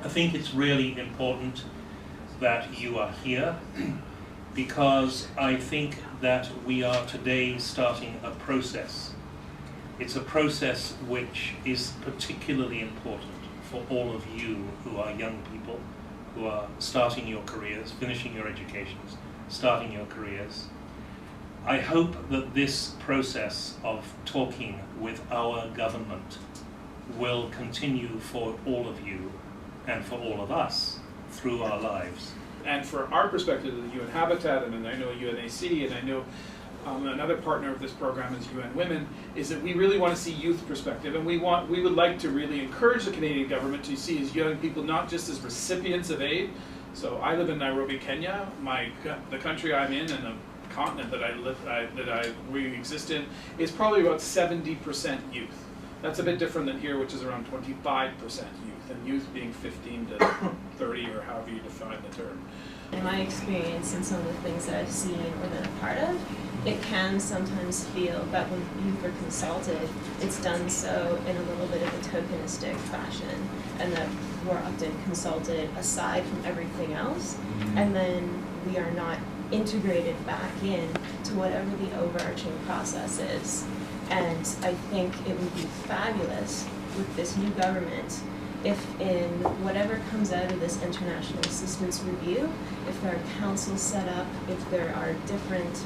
I think it's really important that you are here because I think that we are today starting a process. It's a process which is particularly important for all of you who are young people, who are starting your careers, finishing your educations, starting your careers. I hope that this process of talking with our government will continue for all of you and for all of us through our lives. And for our perspective, the UN Habitat, and I know UNAC, and I know another partner of this program is UN Women, is that we really want to see youth perspective, and we would like to really encourage the Canadian government to see as young people not just as recipients of aid. So I live in Nairobi, Kenya. The country I'm in and the continent that we exist in is probably about 70% youth. That's a bit different than here, which is around 25% youth, and youth being 15 to 30 or however you define the term. In my experience and some of the things that I've seen or been a part of, it can sometimes feel that when youth are consulted, it's done so in a little bit of a tokenistic fashion, and that we're often consulted aside from everything else, and then we are not integrated back in to whatever the overarching process is. And I think it would be fabulous with this new government if in whatever comes out of this international assistance review, if there are councils set up, if there are different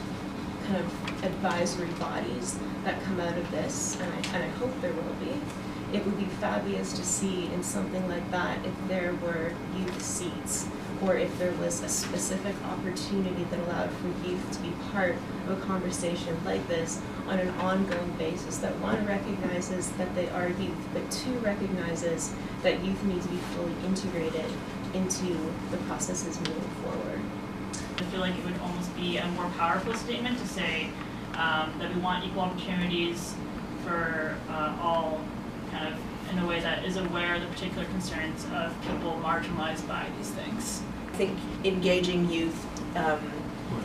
kind of advisory bodies that come out of this, and I hope there will be, it would be fabulous to see in something like that if there were youth seats, or if there was a specific opportunity that allowed for youth to be part of a conversation like this on an ongoing basis that one recognizes that they are youth, but two recognizes that youth need to be fully integrated into the processes moving forward. I feel like it would almost be a more powerful statement to say that we want equal opportunities for all, kind of in a way that is aware of the particular concerns of people marginalized by these things. I think engaging youth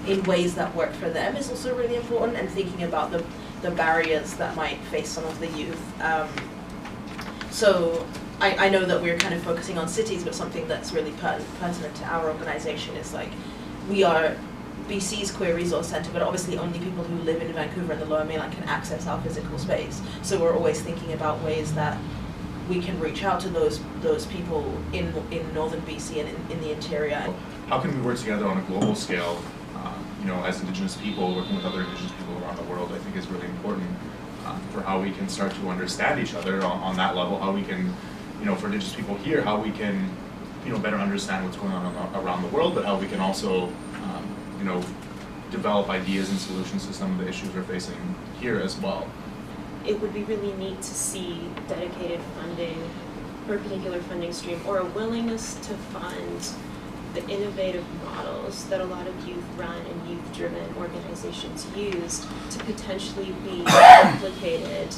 in ways that work for them is also really important, and thinking about the barriers that might face some of the youth. So I know that we're kind of focusing on cities, but something that's really pertinent to our organization is like, we are BC's Queer Resource Centre, but obviously only people who live in Vancouver and the Lower Mainland can access our physical space. So we're always thinking about ways that we can reach out to those people in northern BC and in the interior. How can we work together on a global scale, as Indigenous people, working with other Indigenous people around the world, I think is really important for how we can start to understand each other on that level, how we can, for Indigenous people here, how we can, better understand what's going on around the world, but how we can also, develop ideas and solutions to some of the issues we're facing here as well. It would be really neat to see dedicated funding for a particular funding stream, or a willingness to fund the innovative models that a lot of youth-run and youth-driven organizations use to potentially be replicated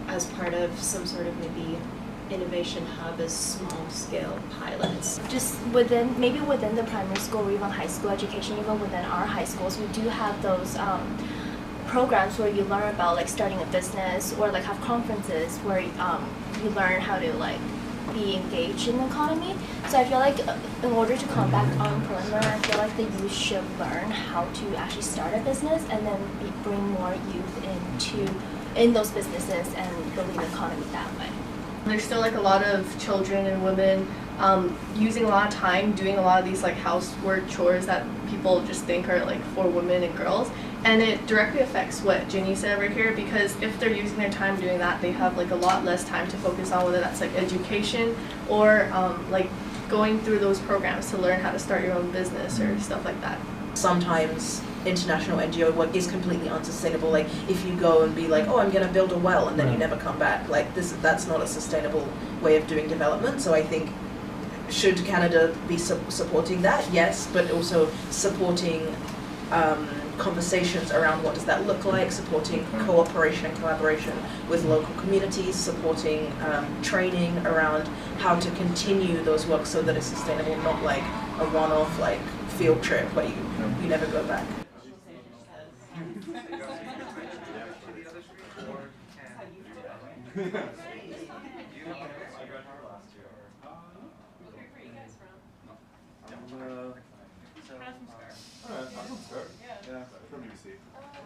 as part of some sort of maybe innovation hub as small-scale pilots. Just maybe within the primary school or even high school education, even within our high schools, we do have those programs where you learn about like starting a business, or like have conferences where you learn how to like be engaged in the economy. So I feel like in order to combat unemployment, I feel like the youth should learn how to actually start a business, and then bring more youth in those businesses and building the economy that way. There's still like a lot of children and women using a lot of time doing a lot of these like housework chores that people just think are like for women and girls, and it directly affects what Ginny said over here, because if they're using their time doing that, they have like a lot less time to focus on whether that's like education or like going through those programs to learn how to start your own business or stuff like that. Sometimes international NGO work is completely unsustainable. Like if you go and be like, oh, I'm going to build a well, and then you never come back, like that's not a sustainable way of doing development. So I think, should Canada be supporting that? Yes, but also supporting conversations around what does that look like, supporting cooperation and collaboration with local communities, supporting training around how to continue those works so that it's sustainable, not like a one-off like field trip where you never go back. from start. Alright, I can start. Yeah. Yeah, from UBC.